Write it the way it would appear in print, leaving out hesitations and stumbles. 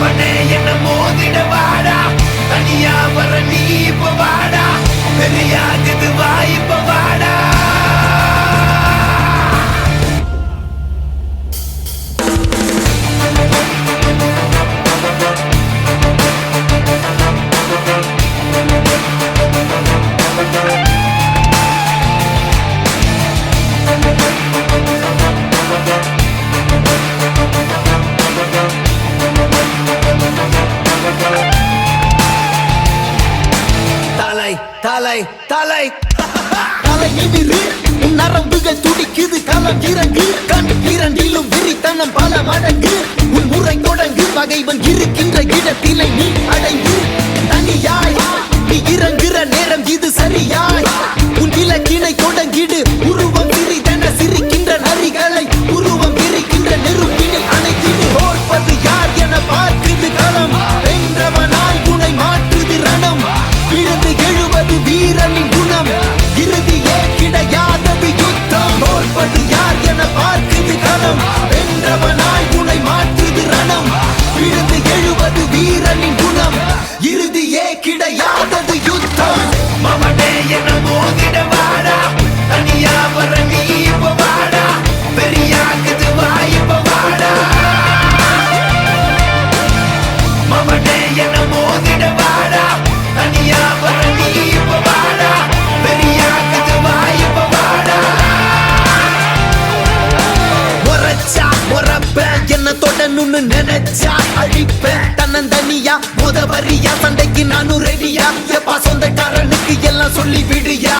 அவனே என்ன மோதிட வாடா, தனியா வர நீ இப்ப வாடா, பெரியாகுது வாய்ப்ப வாடா. தலை தலை தலை தலை நிமிரு, உன் நரம்புகள் துடிக்குது, களம் இறங்கு, கண் இரண்டிலும் விரித்தனம் பல மடங்கு. உன் முறை தொடங்கு, பகைவன் இருக்கின்ற இடத்திலே நீ அடைந்து தனியாய் நீ இறங்குற நேரம் இது சரியாய். உன் இலக்கினை தொடங்கிடு, உருவம் விரிதென சிரிக்கின்ற நரிகளை உருவம் விரிக்கின்ற நெருப்பினை அணைத்திடு. ஓர்ப்பது யார் என பார்க்குது களம், வென்றவனாய் உனை மாற்றுது ரணம். விழுந்து எழுவது வீரனின் குணம், இறுதியே கிடையாதது யுத்தம். ஓர்ப்பது யார் என பார்க்குது களம், வென்றவனாய் உனை மாற்றுது ரணம். விழுந்து எழுவது வீரனின் குணம், இறுதியே கிடையாதது யுத்தம். மவனே என்ன மோதிட வாடா, தனியா வர நீ இப்ப வாடா, பெரியாகுது வாய்ப்ப வாடா. மவனே என்ன மோதிட வாடா, தனியா வர நீ இப்ப வாடா, பெரியாகுது வாய்ப்ப வாடா. முறைச்சா முறப்பேன், என்ன தொடணும்னு நினைச்சா அழிப்பேன். தன்னந்தனியா முதவரியா சண்டைக்கு நானும் ரெடியா. எப்பா சொந்தக்காரனுக்கு எல்லாம் சொல்லி விடியா.